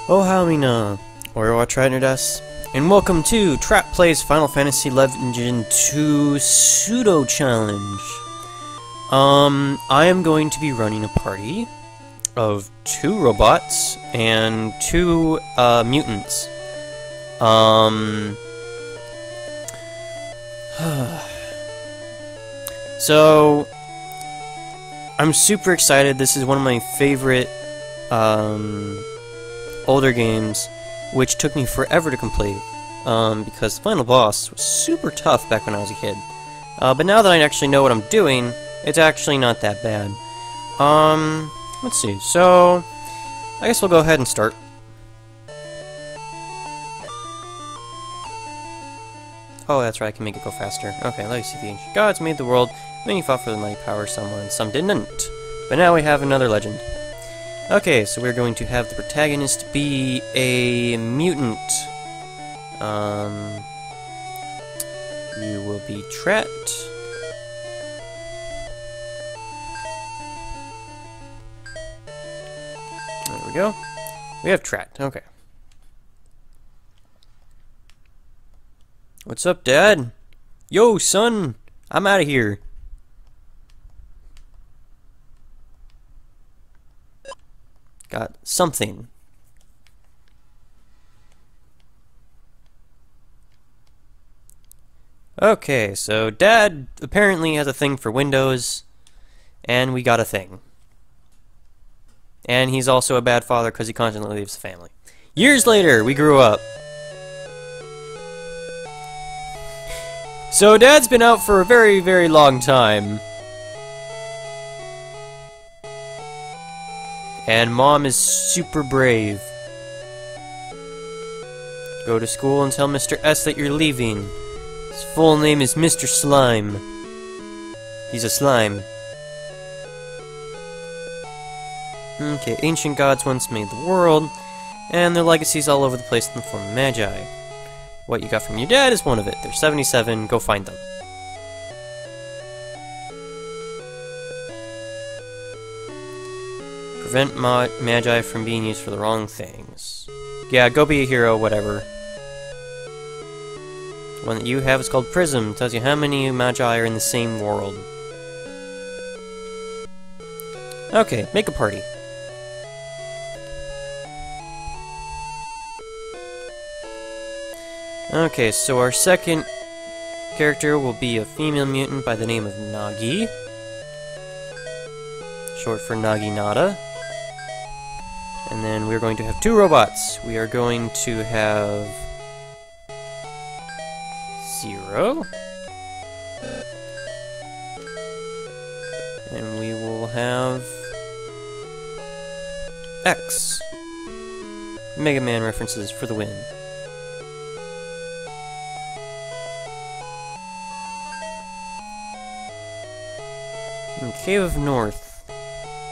Oh Hamina, or Trat, and welcome to Trat Plays Final Fantasy Legend 2 Pseudo Challenge. I am going to be running a party of 2 robots and 2 mutants. So I'm super excited. This is one of my favorite older games, which took me forever to complete, because the final boss was super tough back when I was a kid. But now that I actually know what I'm doing, it's actually not that bad. Let's see, so I guess we'll go ahead and start. Oh, that's right, I can make it go faster. Okay, let me see. The ancient gods made the world. Many fought for the mighty power, some didn't. But now we have another legend. Okay, so we're going to have the protagonist be a mutant. You will be Trat. There we go. We have Trat, okay. What's up, Dad? Yo, son! I'm out of here. Got something. Okay, so Dad apparently has a thing for Windows, and we got a thing. And he's also a bad father because he constantly leaves the family. Years later, we grew up. So Dad's been out for a very, very long time. And Mom is super brave. Go to school and tell Mr. S that you're leaving. His full name is Mr. Slime. He's a slime. Okay, ancient gods once made the world, and their legacies all over the place in the form of magi. What you got from your dad is one of it. There's 77, go find them. Prevent magi from being used for the wrong things. Yeah, go be a hero, whatever. The one that you have is called Prism. Tells you how many magi are in the same world. Okay, make a party. Okay, so our second character will be a female mutant by the name of Nagi. Short for Naginata. And then we're going to have 2 robots. We are going to have... Zero. And we will have... X. Mega Man references for the win. Cave of North.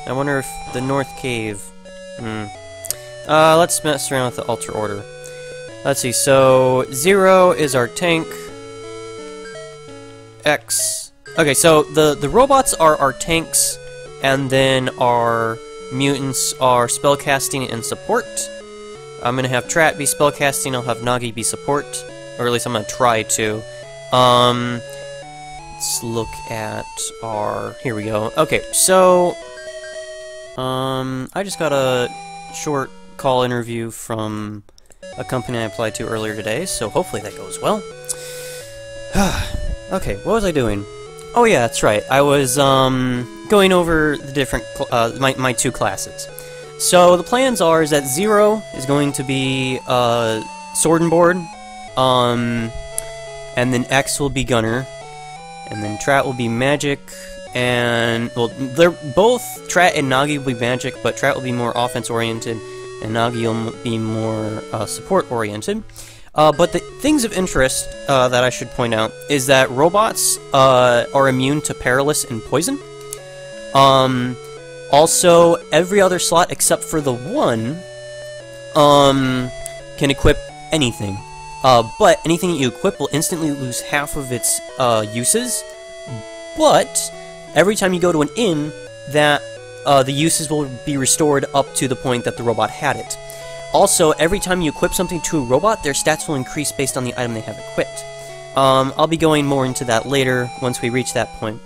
I wonder if the North Cave... let's mess around with the alter order. Let's see, so 0 is our tank. X. Okay, so the robots are our tanks, and then our mutants are spellcasting and support. I'm gonna have Trat be spellcasting, I'll have Nagi be support. Or at least I'm gonna try to. Let's look at our... Here we go. Okay, so... I just got a short call interview from a company I applied to earlier today, so hopefully that goes well. Okay, what was I doing? Oh yeah, that's right. I was, going over the different, my 2 classes. So the plans are is that 0 is going to be, Sword and Board, and then X will be Gunner, and then Trat will be Magic, and, well, they're both, Trat and Nagi will be Magic, but Trat will be more offense-oriented, and Nagi will be more, support-oriented. But the things of interest, that I should point out, is that robots, are immune to Perilous and Poison. Also, every other slot except for the 1, can equip anything. But anything that you equip will instantly lose half of its, uses, but every time you go to an inn, that the uses will be restored up to the point that the robot had it. Also, every time you equip something to a robot, their stats will increase based on the item they have equipped. I'll be going more into that later, once we reach that point.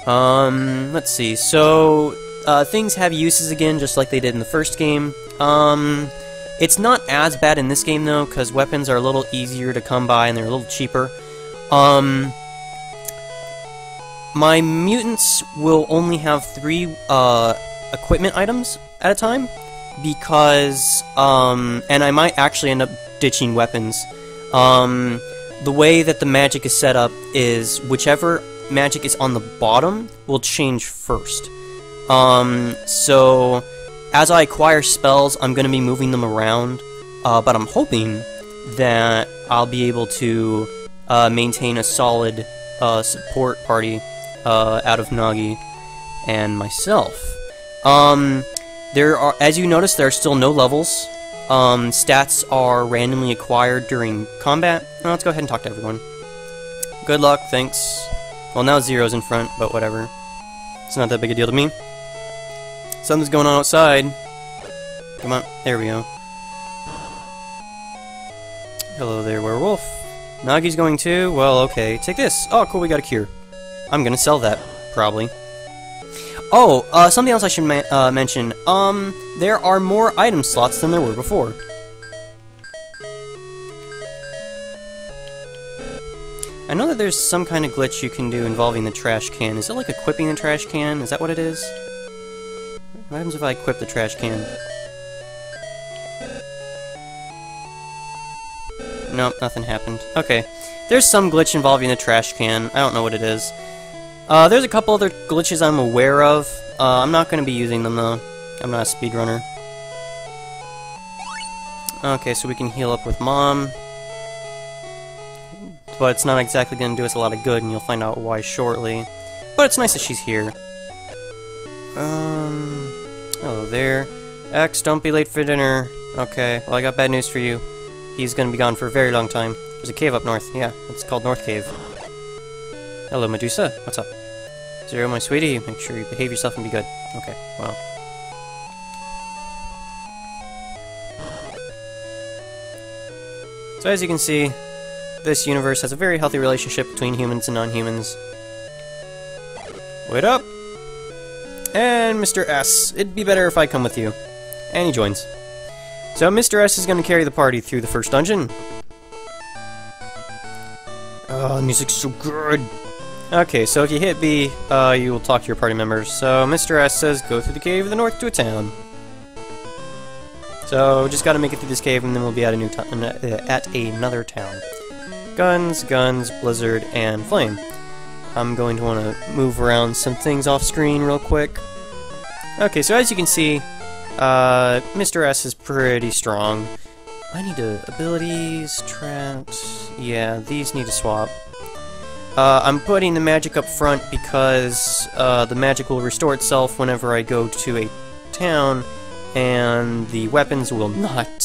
Let's see, so, things have uses again, just like they did in the first game. It's not as bad in this game, though, because weapons are a little easier to come by, and they're a little cheaper. My mutants will only have 3, equipment items at a time, because, and I might actually end up ditching weapons. The way that the magic is set up is whichever magic is on the bottom will change first. So, as I acquire spells, I'm going to be moving them around, but I'm hoping that I'll be able to maintain a solid support party out of Nagi and myself. There are, as you notice, there are still no levels. Stats are randomly acquired during combat. Now let's go ahead and talk to everyone. Good luck, thanks. Well, now Zero's in front, but whatever. It's not that big a deal to me. Something's going on outside. Come on, there we go. Hello there, werewolf. Nagi's going too? Well, okay. Take this. Oh, cool, we got a cure. I'm gonna sell that, probably. Oh, something else I should mention. There are more item slots than there were before. I know that there's some kind of glitch you can do involving the trash can. Is it like equipping the trash can? Is that what it is? What happens if I equip the trash can? Nope, nothing happened. Okay. There's some glitch involving the trash can. I don't know what it is. There's a couple other glitches I'm aware of. I'm not going to be using them, though. I'm not a speedrunner. Okay, so we can heal up with Mom. But it's not exactly going to do us a lot of good, and you'll find out why shortly. But it's nice that she's here. Hello there. X, don't be late for dinner. Okay, well I got bad news for you. He's going to be gone for a very long time. There's a cave up north. Yeah, it's called North Cave. Hello, Medusa. What's up? Zero, my sweetie. Make sure you behave yourself and be good. Okay, well. So as you can see, this universe has a very healthy relationship between humans and non-humans. Wait up! And Mr. S. It'd be better if I come with you. And he joins. So Mr. S is going to carry the party through the first dungeon. Oh, the music's so good! Okay, so if you hit B, you will talk to your party members. So Mr. S says, go through the cave of the north to a town. So just gotta make it through this cave and then we'll be at a new at another town. Guns, guns, blizzard, and flame. I'm going to want to move around some things off screen real quick. Okay, so as you can see, Mr. S is pretty strong. I need to... abilities, Trat... yeah, these need to swap. I'm putting the magic up front because the magic will restore itself whenever I go to a town, and the weapons will not.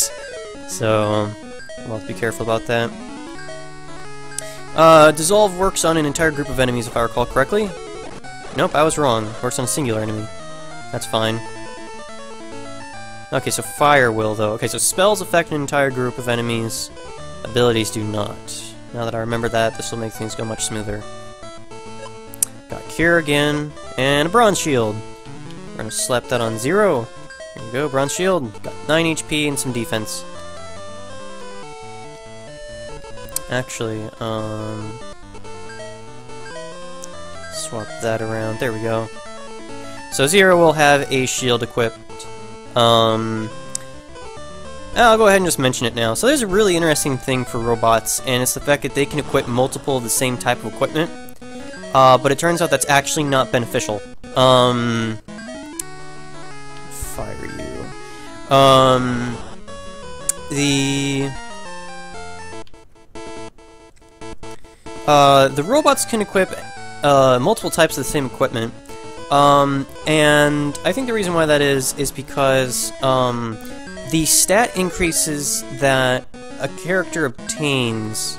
So, we'll have to be careful about that. Dissolve works on an entire group of enemies, if I recall correctly. Nope, I was wrong. Works on a singular enemy. That's fine. Okay, so fire will, though. Okay, so spells affect an entire group of enemies. Abilities do not. Now that I remember that, this will make things go much smoother. Got Cure again, and a Bronze Shield. We're gonna slap that on 0. There you go, Bronze Shield. Got 9 HP and some defense. Actually, swap that around. There we go. So 0 will have a shield equipped. I'll go ahead and just mention it now. So there's a really interesting thing for robots, and it's the fact that they can equip multiple of the same type of equipment. But it turns out that's actually not beneficial. Fire you. The robots can equip multiple types of the same equipment. And I think the reason why that is because the stat increases that a character obtains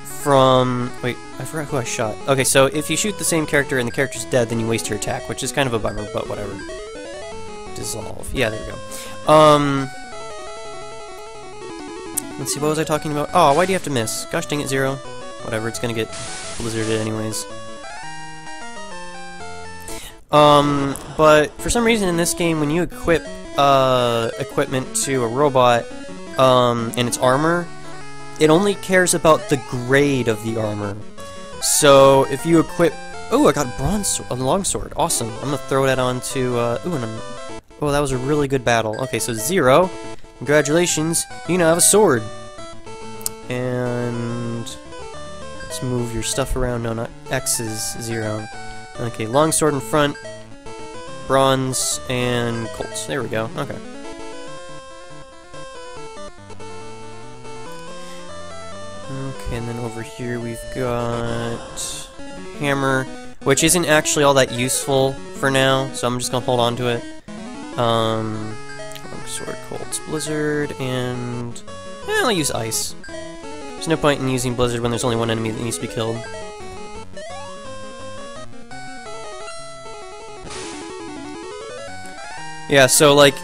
from... wait, I forgot who I shot. Okay, so if you shoot the same character and the character's dead, then you waste your attack, which is kind of a bummer, but whatever. Dissolve. Yeah, there we go. Let's see, what was I talking about? Oh, why do you have to miss? Gosh dang it, Zero. Whatever, it's gonna get blizzarded anyways. But for some reason in this game, when you equip equipment to a robot and its armor, it only cares about the grade of the armor. So if you equip... Oh, I got a longsword. Awesome. I'm gonna throw that onto... Oh, that was a really good battle. Okay, so Zero, congratulations, you now have a sword. And... let's move your stuff around. No, not X's, Zero. Okay, longsword in front, bronze, and Colts. There we go. Okay. Okay, and then over here we've got hammer, which isn't actually all that useful for now, so I'm just gonna hold on to it. Longsword, Colts, Blizzard, and I'll use ice. There's no point in using Blizzard when there's only one enemy that needs to be killed. Yeah, so like,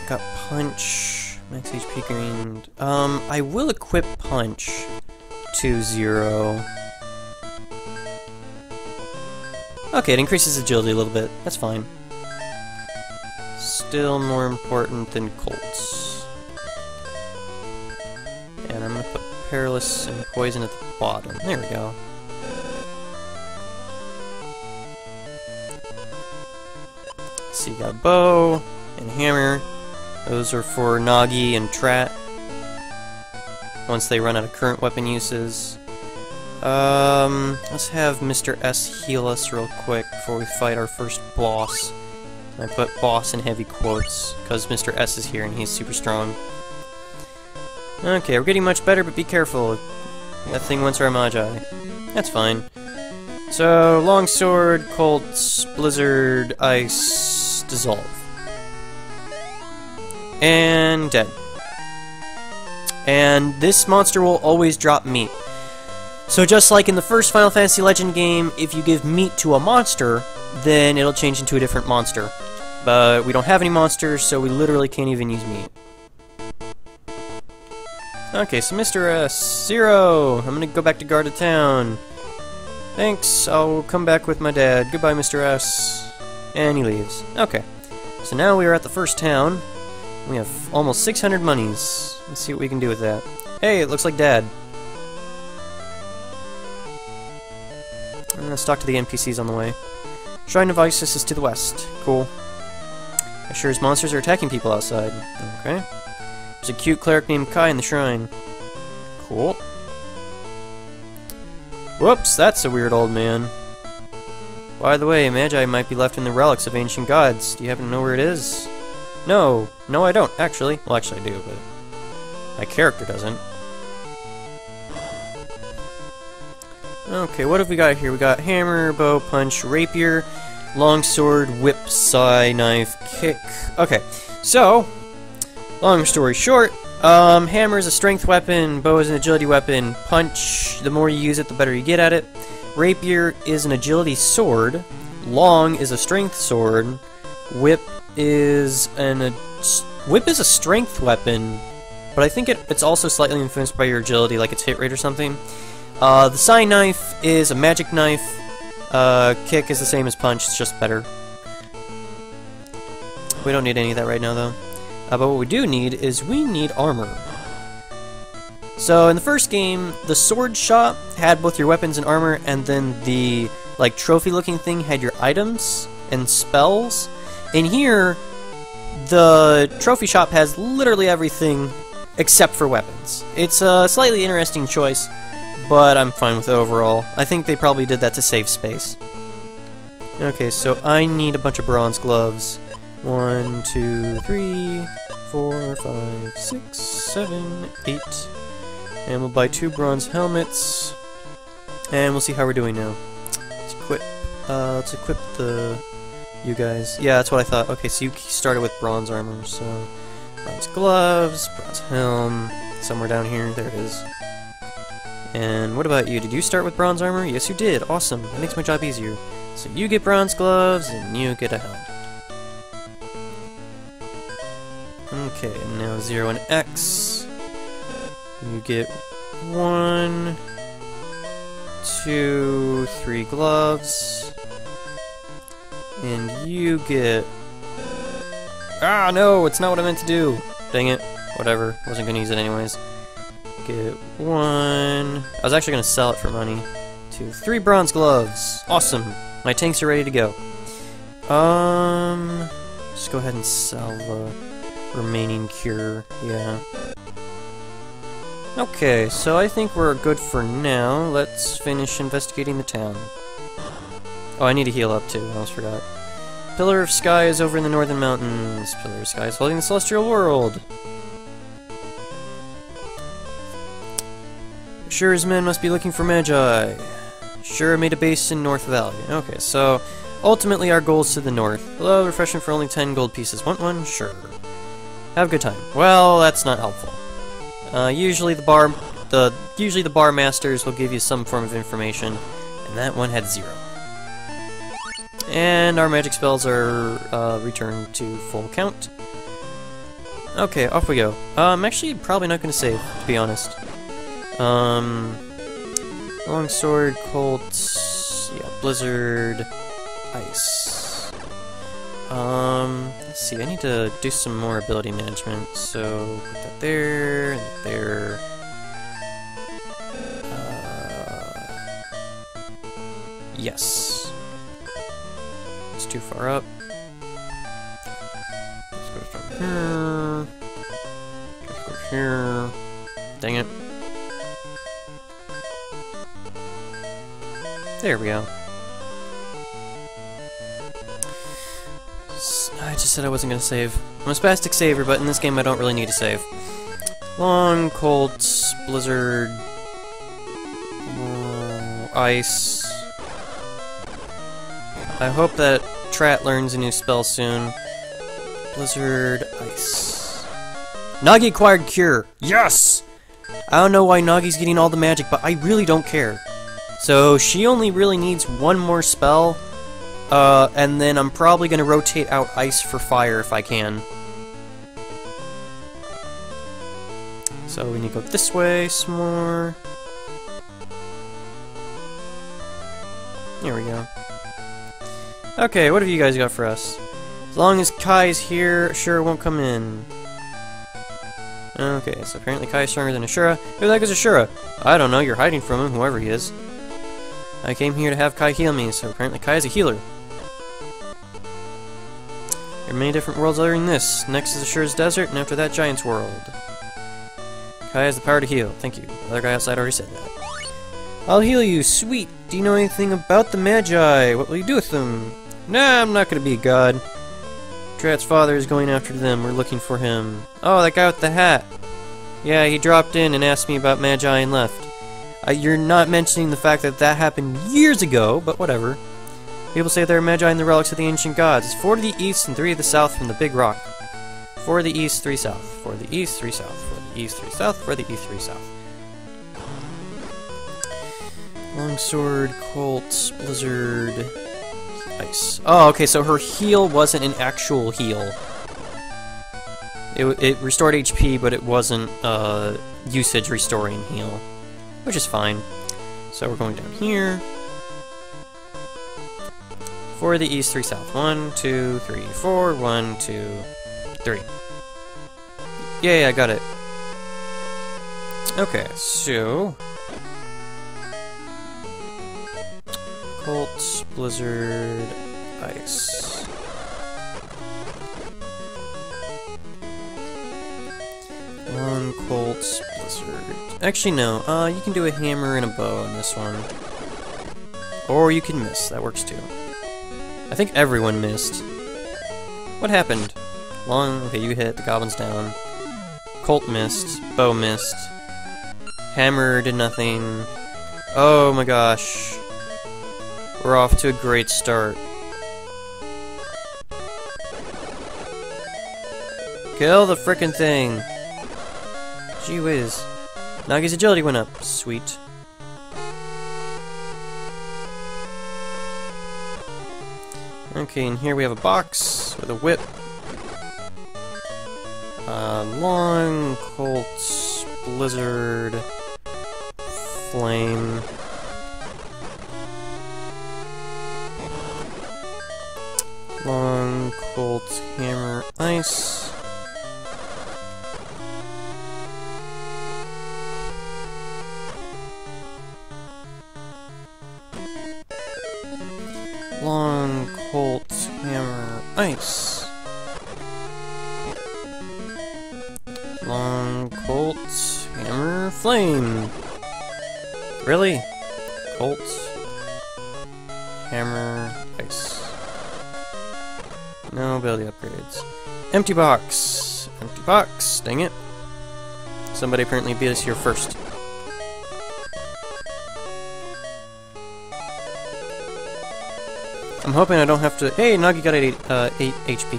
got punch, max HP green. I will equip punch to Zero. Okay, it increases agility a little bit. That's fine. Still more important than Colts. And I'm gonna put Perilous and Poison at the bottom. There we go. So you got bow and hammer. Those are for Nagi and Trat. Once they run out of current weapon uses. Let's have Mr. S heal us real quick before we fight our first boss. I put boss in heavy quotes, because Mr. S is here and he's super strong. Okay, we're getting much better, but be careful. That thing wants our Magi. That's fine. So, longsword, Colts, Blizzard, Ice, Dissolve. And dead. And this monster will always drop meat. So just like in the first Final Fantasy Legend game, if you give meat to a monster, then it'll change into a different monster. But we don't have any monsters, so we literally can't even use meat. Okay, so Mr. S, Zero! I'm gonna go back to guard the town. Thanks, I'll come back with my dad. Goodbye, Mr. S. And he leaves. Okay, so now we are at the first town. We have almost 600 monies. Let's see what we can do with that. Hey, it looks like Dad. Let's talk to the NPCs on the way. Shrine of Isis is to the west. Cool. Assures monsters are attacking people outside. Okay. There's a cute cleric named Kai in the shrine. Cool. Whoops, that's a weird old man. By the way, Magi might be left in the relics of ancient gods. Do you happen to know where it is? No. No, I don't, actually. Well, actually I do, but my character doesn't. Okay, what have we got here? We got hammer, bow, punch, rapier, longsword, whip, sai, knife, kick. Okay, so, long story short, hammer is a strength weapon, bow is an agility weapon, punch, the more you use it, the better you get at it. Rapier is an agility sword, long is a strength sword, whip is a strength weapon, but I think it's also slightly influenced by your agility, like its hit rate or something. The sai knife is a magic knife. Kick is the same as punch, it's just better. We don't need any of that right now, though. But what we do need is we need armor. So in the first game, the sword shop had both your weapons and armor, and then the like trophy-looking thing had your items and spells. In here, the trophy shop has literally everything except for weapons. It's a slightly interesting choice, but I'm fine with it overall. I think they probably did that to save space. Okay, so I need a bunch of bronze gloves. 1, 2, 3, 4, 5, 6, 7, 8. And we'll buy 2 bronze helmets. And we'll see how we're doing now. Let's equip you guys. Yeah, that's what I thought. Okay, so you started with bronze armor, so bronze gloves, bronze helm, somewhere down here. There it is. And what about you? Did you start with bronze armor? Yes, you did. Awesome. That makes my job easier. So you get bronze gloves, and you get a helm. Okay, and now 0 and X. You get 1, 2, 3 gloves. And you get... Ah, no! It's not what I meant to do! Dang it. Whatever. Wasn't gonna use it anyways. Get 1... I was actually gonna sell it for money. 2, 3 bronze gloves! Awesome! My tanks are ready to go. Just go ahead and sell the remaining cure. Yeah. Okay, so I think we're good for now. Let's finish investigating the town. Oh, I need to heal up too. I almost forgot. Pillar of Sky is over in the northern mountains. Pillar of Sky is holding the celestial world. Shura's men must be looking for Magi. Shura made a base in North Valley. Okay, so ultimately our goal is to the north. Hello, refreshment for only 10 gold pieces. Want one? Sure. Have a good time. Well, that's not helpful. Usually the bar masters will give you some form of information, and that one had 0. And our magic spells are returned to full count. Okay, off we go. I'm actually probably not going to save, to be honest. Longsword, Colt, yeah, Blizzard, Ice. Let's see, I need to do some more ability management, so put that there, and there. Yes. It's too far up. Let's go from here. Let's go here. Dang it. There we go. I just said I wasn't gonna save. I'm a spastic saver, but in this game I don't really need to save. Long, Colt, Blizzard, Ice. I hope that Trat learns a new spell soon. Blizzard, Ice. Nagi acquired Cure! Yes! I don't know why Nagi's getting all the magic, but I really don't care. So she only really needs one more spell, and then I'm probably going to rotate out Ice for Fire if I can. So we need to go this way some more. There we go. Okay, what have you guys got for us? As long as Kai's here, Ashura won't come in. Okay, so apparently Kai's stronger than Ashura. Who the heck is Ashura? I don't know, you're hiding from him, whoever he is. I came here to have Kai heal me, so apparently Kai is a healer. There are many different worlds other than this. Next is Ashura's desert, and after that, Giant's world. Kai has the power to heal. Thank you. The other guy outside already said that. I'll heal you. Sweet. Do you know anything about the Magi? What will you do with them? Nah, I'm not gonna be a god. Trat's father is going after them. We're looking for him. Oh, that guy with the hat. Yeah, he dropped in and asked me about Magi and left. You're not mentioning the fact that that happened years ago, but whatever. People say there are Magi in the relics of the ancient gods. It's 4 to the east and 3 to the south from the big rock. 4 to the east, 3 south. 4 to the east, 3 south. 4 to the east, 3 south. 4 to the east, 3 south. Longsword, Colt, Blizzard, Ice. Oh, okay, so her heal wasn't an actual heal. It restored HP, but it wasn't usage restoring heal. Which is fine. So we're going down here. 4 to the east, 3 south. 1, 2, 3, 4. 1, 2, 3. Yay, I got it. Okay, so... Colt, Blizzard, Ice. One Colt, Blizzard. Actually, no. You can do a hammer and a bow on this one. Or you can miss. That works too. I think everyone missed. What happened? Long... Okay, you hit. The goblin's down. Colt missed. Bow missed. Hammer did nothing. Oh my gosh. We're off to a great start. Kill the frickin' thing! Gee whiz. Nagi's agility went up. Sweet. Okay, and here we have a box with a whip. Long, Colt, Blizzard, Flame. Long, Cold, Hammer, Ice. Long, Colt, Hammer, Ice. Long, Colt, Hammer, Flame. Really? Colt, Hammer, Ice. No ability upgrades. Empty box! Empty box! Dang it. Somebody apparently beat us here first. I'm hoping I don't have to... Hey, Nagi got 8 HP.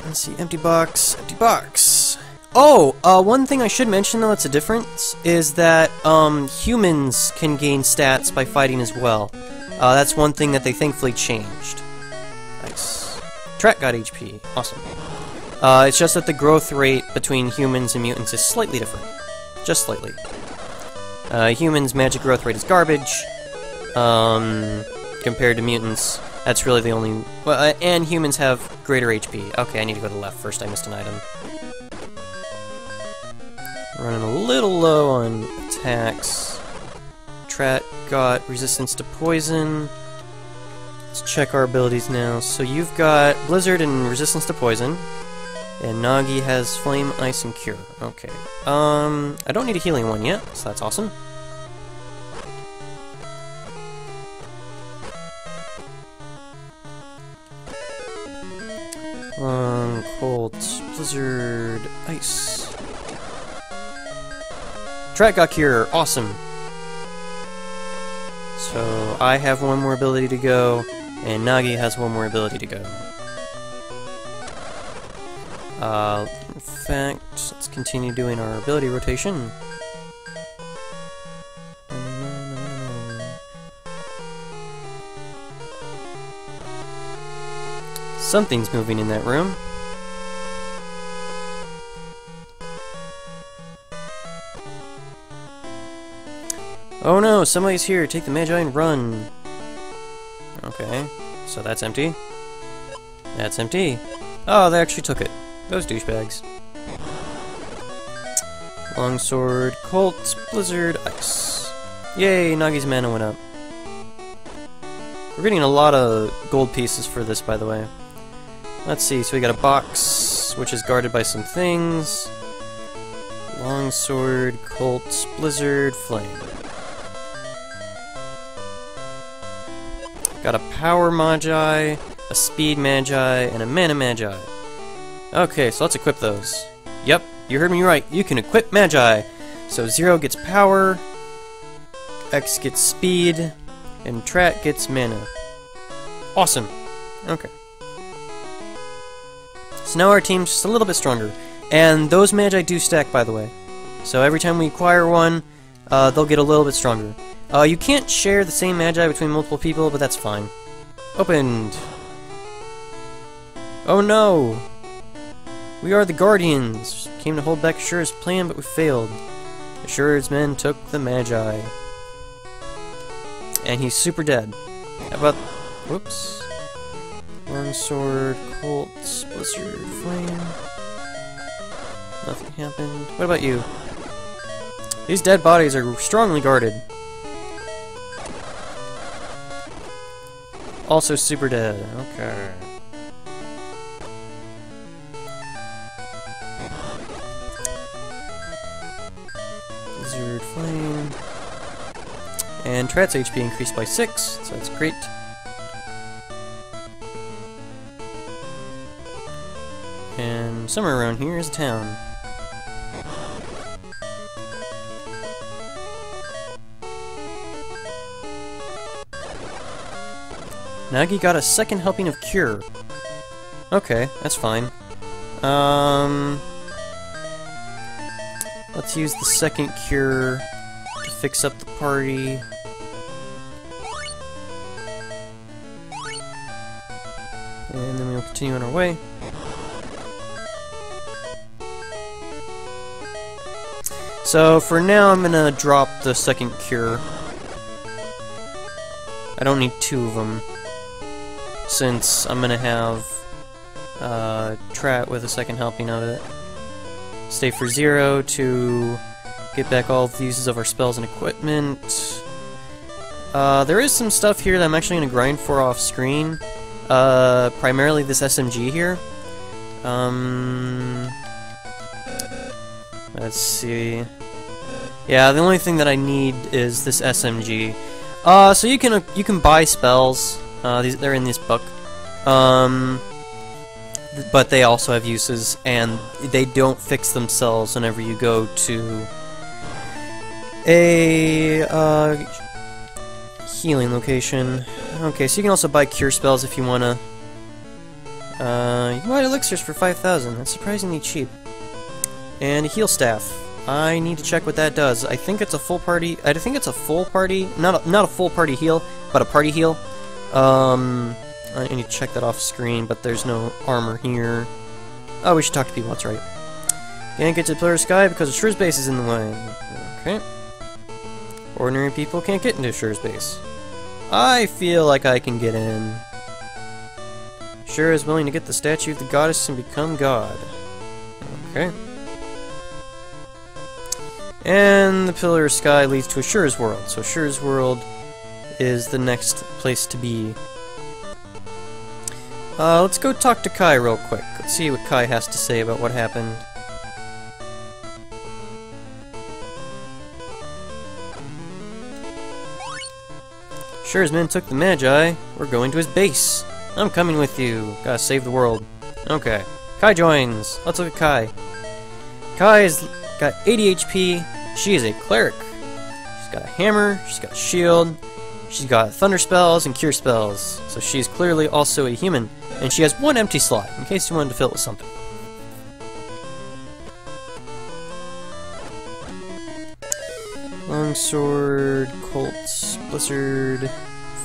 Let's see, empty box, empty box. Oh, one thing I should mention though that's a difference is that, humans can gain stats by fighting as well. That's one thing that they thankfully changed. Nice. Trat got HP. Awesome. It's just that the growth rate between humans and mutants is slightly different. Just slightly. Humans' magic growth rate is garbage. Compared to mutants, that's really the only... Well, and humans have greater HP. Okay, I need to go to the left first. I missed an item. Running a little low on attacks. Trat got resistance to poison. Let's check our abilities now. So you've got Blizzard and resistance to poison. And Nagi has Flame, Ice, and Cure. Okay. I don't need a healing one yet, so that's awesome. Cold, Blizzard, Ice. Trat got Cure. Awesome. So I have one more ability to go, and Nagi has one more ability to go. In fact, let's continue doing our ability rotation. Something's moving in that room. Oh no, somebody's here. Take the Magi and run. Okay, so that's empty. That's empty. Oh, they actually took it. Those douchebags. Longsword, Colt, Blizzard, Ice. Yay, Nagi's mana went up. We're getting a lot of gold pieces for this, by the way. Let's see, so we got a box, which is guarded by some things. Longsword, Colt, Blizzard, Flame. Got a Power Magi, a Speed Magi, and a Mana Magi. Okay, so let's equip those. Yep, you heard me right. You can equip Magi. So 0 gets Power, X gets Speed, and Trat gets Mana. Awesome. Okay. So now our team's just a little bit stronger. And those Magi do stack, by the way. So every time we acquire one, they'll get a little bit stronger. You can't share the same Magi between multiple people, but that's fine. Opened. Oh no! We are the Guardians. Came to hold back Assure's plan, but we failed. Assure's men took the Magi. And he's super dead. How about... Whoops. Longsword, Colt, Blizzard, Flame. Nothing happened. What about you? These dead bodies are strongly guarded. Also super dead. Okay. Blizzard, Flame. And Trat's HP increased by 6, so that's great. And somewhere around here is a town. Nagi got a second helping of Cure. Okay, that's fine. Let's use the second Cure to fix up the party. And then we'll continue on our way. So for now, I'm gonna drop the second cure. I don't need 2 of them, since I'm gonna have Trat with a second helping of it. Stay for 0 to get back all of the uses of our spells and equipment. There is some stuff here that I'm actually gonna grind for off screen. Primarily this SMG here. Let's see. Yeah, the only thing that I need is this SMG. So you can buy spells. They're in this book. But they also have uses, and they don't fix themselves whenever you go to a healing location. Okay, so you can also buy cure spells if you wanna. You can buy elixirs for 5,000. That's surprisingly cheap. And a heal staff. I need to check what that does. I think it's a full party. I think it's a full party, not a full party heal, but a party heal. I need to check that off screen, but there's no armor here. Oh, we should talk to people. That's right. Can't get to the Pillar Sky because Shur's base is in the way. Okay. Ordinary people can't get into Shur's base. I feel like I can get in. Shur is willing to get the statue of the goddess and become god. Okay. And the Pillar of Sky leads to Shur's world. So Shur's world is the next place to be. Let's go talk to Kai real quick. Let's see what Kai has to say about what happened. Shur's men took the Magi. We're going to his base. I'm coming with you. Gotta save the world. Okay. Kai joins. Let's look at Kai. Kai's got 80 HP. She is a cleric. She's got a hammer. She's got a shield. She's got thunder spells and cure spells. So she's clearly also a human. And she has 1 empty slot, in case you wanted to fill it with something. Longsword, Colts, Blizzard,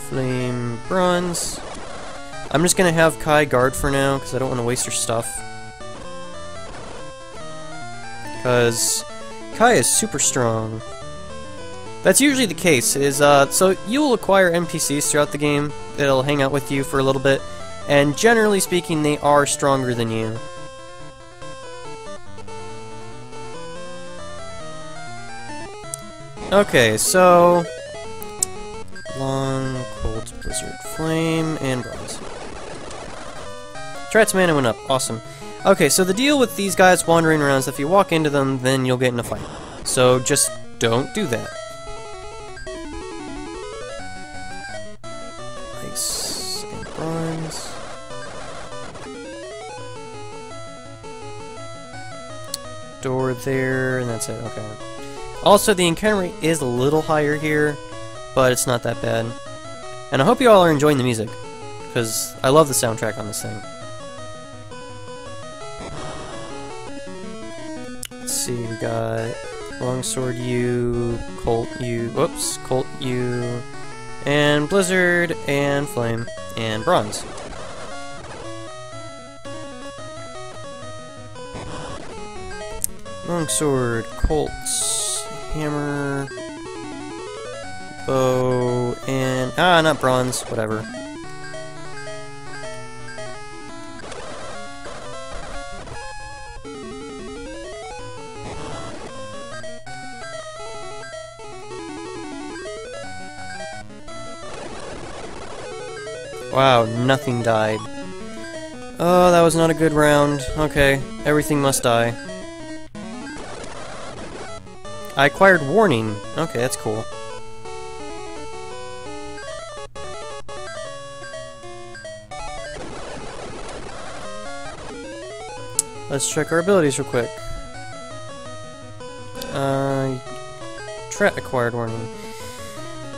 Flame, Bronze. I'm just gonna have Kai guard for now, because I don't want to waste her stuff. Because Kai is super strong. That's usually the case, so you will acquire NPCs throughout the game that'll hang out with you for a little bit, and generally speaking, they are stronger than you. Okay, so Long, Cold, Blizzard, Flame, and Bronze. Trat's mana went up. Awesome. Okay, so the deal with these guys wandering around is if you walk into them, then you'll get in a fight. So just don't do that. Ice and Bronze. Door there, and that's it. Okay. Also, the encounter rate is a little higher here, but it's not that bad. And I hope you all are enjoying the music, because I love the soundtrack on this thing. Let's see, we got Longsword U, Colt U, whoops, Colt U, and Blizzard, and Flame, and Bronze. Longsword, Colts, Hammer, Bow, and... not Bronze, whatever. Wow, nothing died. Oh, that was not a good round. Okay, everything must die. I acquired Warning. Okay, that's cool. Let's check our abilities real quick. Trat acquired Warning.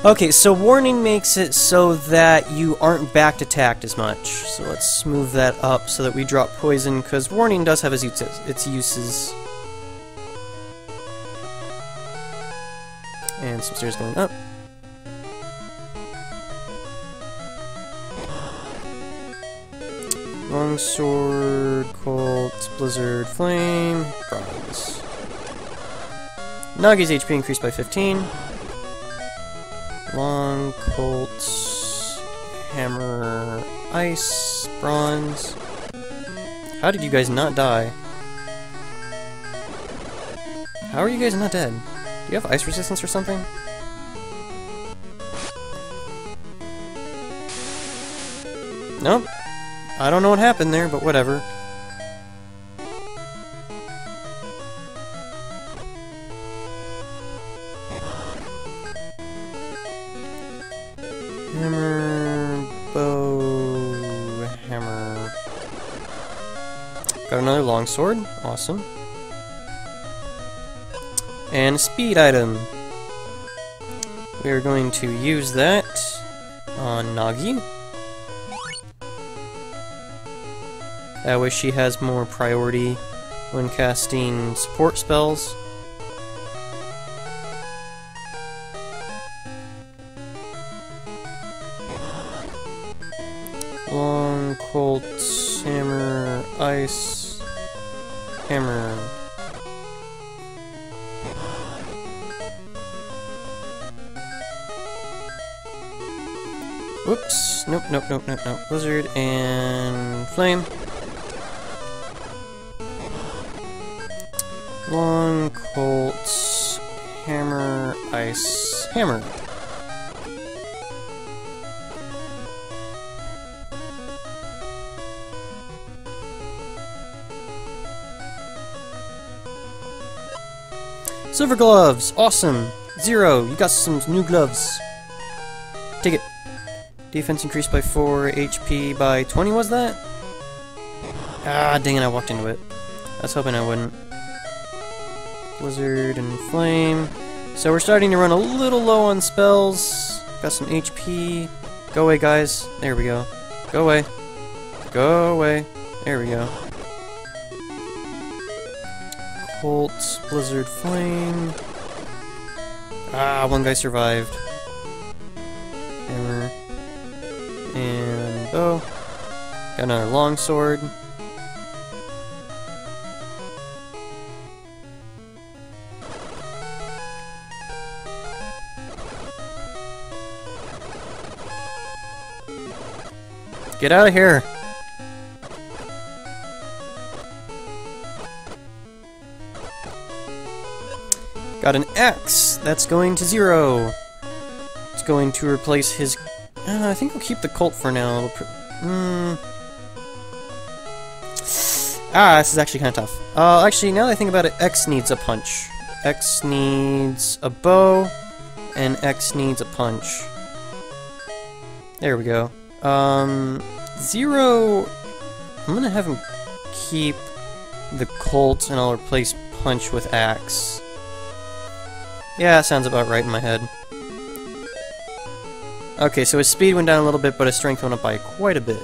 Okay, so Warning makes it so that you aren't backed attacked as much. So let's move that up so that we drop Poison, because Warning does have its uses. And some stairs going up. Longsword, Colt, Blizzard, Flame, Bronze. Nagi's HP increased by 15. Long, Colt, Hammer, Ice, Bronze. How did you guys not die? How are you guys not dead? Do you have ice resistance or something? Nope. I don't know what happened there, but whatever. Hammer, bow, hammer. Got another longsword. Awesome. And a speed item. We are going to use that on Nagi. That way she has more priority when casting support spells. Long, Colt, Hammer, Ice, Hammer. Whoops. Nope, nope, nope, nope, nope. Blizzard and Flame. Long, Colt, Hammer, Ice, Hammer. Silver gloves! Awesome! Zero! You got some new gloves. Take it. Defense increased by 4, HP by 20, was that? Ah, dang it, I walked into it. I was hoping I wouldn't. Blizzard and Flame. So we're starting to run a little low on spells. Got some HP. Go away, guys. There we go. Go away. Go away. There we go. Colt, Blizzard, Flame. Ah, one guy survived. Hammer. And bow. Got another longsword. Get out of here! Got an X! That's going to 0! It's going to replace his... I think I'll keep the Colt for now. This is actually kind of tough. Actually, now that I think about it, X needs a punch. X needs a bow, and X needs a punch. There we go. 0... I'm gonna have him keep the Colt, and I'll replace punch with axe. Yeah, that sounds about right in my head. Okay, so his speed went down a little bit, but his strength went up by quite a bit.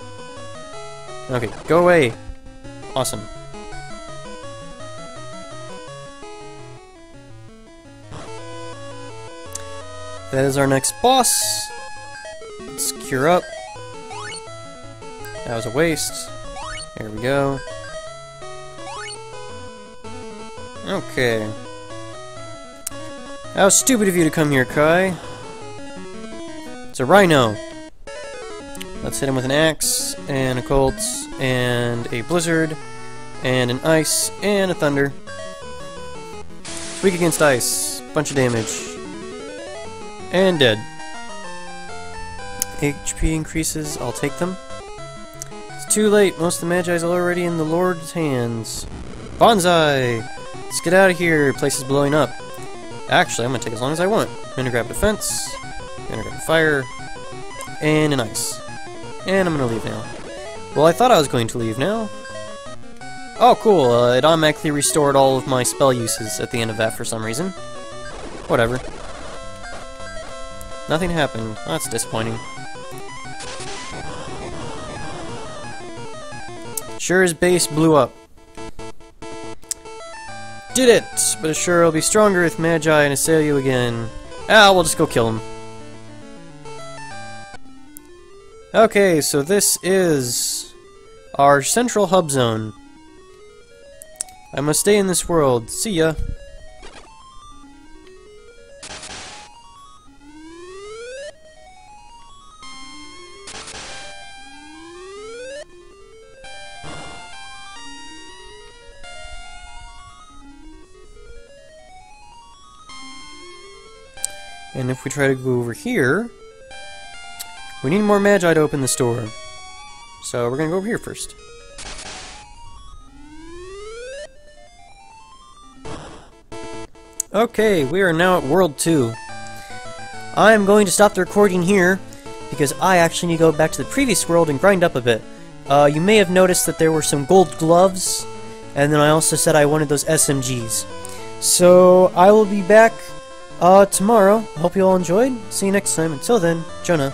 Okay, go away! Awesome. That is our next boss. Let's cure up. That was a waste. There we go. Okay. How stupid of you to come here, Kai. It's a rhino. Let's hit him with an axe, and a Colt, and a blizzard, and an ice, and a thunder. Weak against ice. Bunch of damage. And dead. HP increases, I'll take them. It's too late, most of the Magi's are already in the Lord's hands. Bonsai! Let's get out of here, place is blowing up. Actually, I'm gonna take as long as I want. I'm gonna grab defense, I'm gonna grab fire, and an ice. And I'm gonna leave now. Well, I thought I was going to leave now. Oh, cool, it automatically restored all of my spell uses at the end of that for some reason. Whatever. Nothing happened. Oh, that's disappointing. Sure his base blew up. Did it! But sure it'll be stronger with Magi and assail you again. Ah, we'll just go kill him. Okay, so this is our central hub zone. I must stay in this world. See ya. And if we try to go over here, we need more Magi to open this door. So we're gonna go over here first. Okay, we are now at World 2. I'm going to stop the recording here, because I actually need to go back to the previous world and grind up a bit. You may have noticed that there were some gold gloves, and then I also said I wanted those SMGs. So, I will be back tomorrow. I hope you all enjoyed. See you next time. Until then, Jonah.